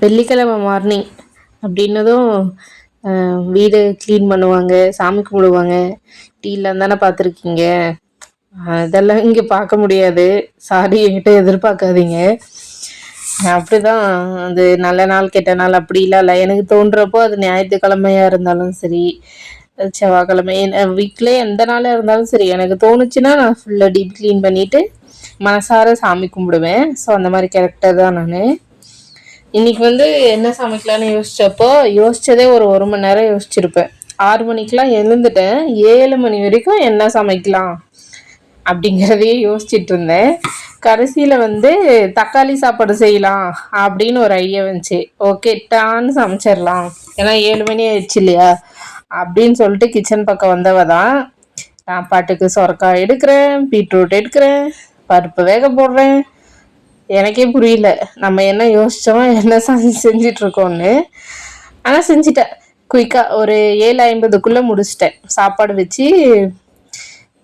வெள்ளிக்கிழமை மார்னிங் அப்படின்னதும் வீடு க்ளீன் பண்ணுவாங்க, சாமி கும்பிடுவாங்க. டீலாம் தானே பார்த்துருக்கீங்க. அதெல்லாம் இங்கே பார்க்க முடியாது. சாரி, என்கிட்ட எதிர்பார்க்காதீங்க. அப்படிதான். அது நல்ல நாள் கெட்ட நாள் அப்படிலாம் இல்லை. எனக்கு தோன்றப்போ அது ஞாயிற்றுக்கிழமையாக இருந்தாலும் சரி, செவ்வாய்க்கிழமை, வீக்லே எந்த நாளாக இருந்தாலும் சரி, எனக்கு தோணுச்சுன்னா நான் ஃபுல்லாக டீப் க்ளீன் பண்ணிவிட்டு மனசார சாமி கும்பிடுவேன். ஸோ அந்த மாதிரி கேரக்டர் தான் நான். இன்னைக்கு என்ன சமைக்கலான்னு யோசிச்சதே ஒரு மணி நேரம் யோசிச்சிருப்பேன். 6 மணிக்கெலாம் எழுந்துட்டேன். 7 மணி வரைக்கும் என்ன சமைக்கலாம் அப்படிங்கிறதையே யோசிச்சுட்டு இருந்தேன். கடைசியில் தக்காளி சாப்பாடு செய்யலாம் அப்படின்னு ஒரு ஐடியா வந்துச்சு. ஓகே, டான்னு சமைச்சிடலாம், ஏன்னா 7 மணி ஆயிடுச்சு இல்லையா அப்படின்னு சொல்லிட்டு கிச்சன் பக்கம் வந்தவ தான். நான் பாட்டுக்கு சொரக்காய் எடுக்கிறேன், பீட்ரூட் எடுக்கிறேன், பருப்பு வேக போடுறேன். எனக்கே புரியல நம்ம என்ன யோசித்தோம், என்ன செஞ்சிட்ருக்கோன்னு. ஆனால் செஞ்சிட்டேன் குயிக்காக. ஒரு 7:50க்குள்ளே முடிச்சிட்டேன். சாப்பாடு வச்சு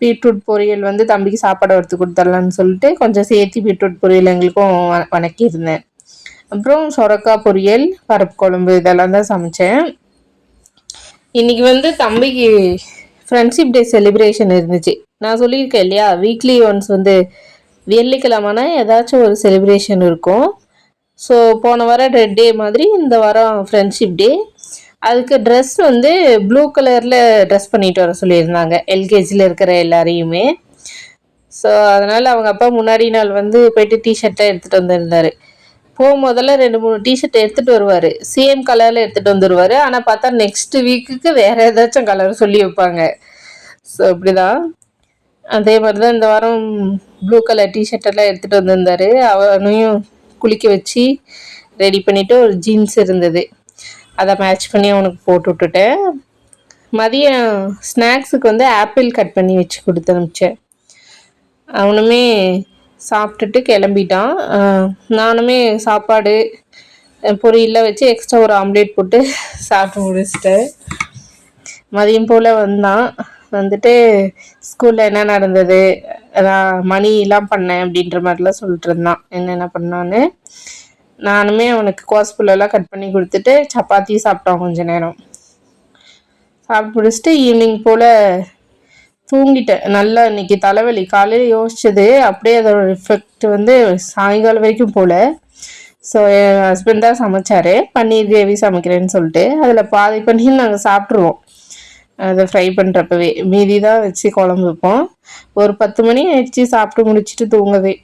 பீட்ரூட் பொரியல் தம்பிக்கு சாப்பாடு வறுத்து கொடுத்துடலான்னு சொல்லிட்டு கொஞ்சம் சேர்த்து பீட்ரூட் பொரியல் எங்களுக்கும் வணக்கியிருந்தேன். அப்புறம் சொரக்காய் பொரியல், பருப்பு குழம்பு இதெல்லாம் தான் சமைச்சேன். இன்றைக்கி தம்பிக்கு ஃப்ரெண்ட்ஷிப் டே செலிப்ரேஷன் இருந்துச்சு. நான் சொல்லியிருக்கேன் இல்லையா, வீக்லி ஒன்ஸ் வெள்ளிக்கிழமைனா ஏதாச்சும் ஒரு செலிப்ரேஷன் இருக்கும். ஸோ போன வாரம் ரெட் டே மாதிரி இந்த வாரம் ஃப்ரெண்ட்ஷிப் டே. அதுக்கு ட்ரெஸ் ப்ளூ கலரில் ட்ரெஸ் பண்ணிட்டு வர சொல்லியிருந்தாங்க, எல்கேஜியில் இருக்கிற எல்லாரையுமே. ஸோ அதனால் அவங்க அப்பா முன்னாடி நாள் போயிட்டு டிஷர்ட்டாக எடுத்துகிட்டு வந்திருந்தார். போகும்போதெல்லாம் 2-3 டிஷர்ட் எடுத்துகிட்டு வருவார், சேம் கலரில் எடுத்துகிட்டு வந்துடுவார். ஆனால் பார்த்தா நெக்ஸ்ட் வீக்குக்கு வேறு ஏதாச்சும் கலர் சொல்லி வைப்பாங்க. ஸோ அப்படி தான். அதே மாதிரி தான் இந்த வாரம் ப்ளூ கலர் டிஷர்ட்டெல்லாம் எடுத்துகிட்டு வந்திருந்தார். அவனையும் குளிக்க வச்சு ரெடி பண்ணிவிட்டு ஒரு ஜீன்ஸ் இருந்தது, அதை மேட்ச் பண்ணி அவனுக்கு போட்டு விட்டுட்டேன். மதியம் ஸ்நாக்ஸுக்கு ஆப்பிள் கட் பண்ணி வச்சு கொடுத்து அனுப்பிச்சேன். அவனுமே சாப்பிட்டுட்டு கிளம்பிட்டான். நானுமே சாப்பாடு பொரியெல்லாம் வச்சு எக்ஸ்ட்ரா ஒரு ஆம்லேட் போட்டு சாப்பிட்டு முடிச்சிட்டேன். மதியம் போல் வந்துட்டு ஸ்கூலில் என்ன நடந்தது, நான் மணிலாம் பண்ணேன் அப்படின்ற மாதிரிலாம் சொல்லிட்டு இருந்தான், என்னென்ன பண்ணான்னு. நானுமே அவனுக்கு கோஸ்புல்லெல்லாம் கட் பண்ணி கொடுத்துட்டு சப்பாத்தி சாப்பிட்டான். கொஞ்சம் நேரம் சாப்பிட்டு முடிச்சுட்டு ஈவினிங் போல் தூங்கிட்டேன். நல்லா இன்னைக்கு தலைவலி. காலையில் யோசிச்சது அப்படியே அதோட எஃபெக்ட் சாயங்காலம் வரைக்கும் போல். ஸோ என் ஹஸ்பண்ட் தான் சமைச்சார், பன்னீர் கிரேவி சமைக்கிறேன்னு சொல்லிட்டு. அதில் பாதி பன்னீர் நாங்கள் சாப்பிட்ருவோம், அதை ஃப்ரை பண்ணுறப்பவே. மீதி தான் வச்சு குழம்பு வைப்போம். ஒரு 10 மணி ஆயிடுச்சு சாப்பிட்டு முடிச்சுட்டு தூங்கவே.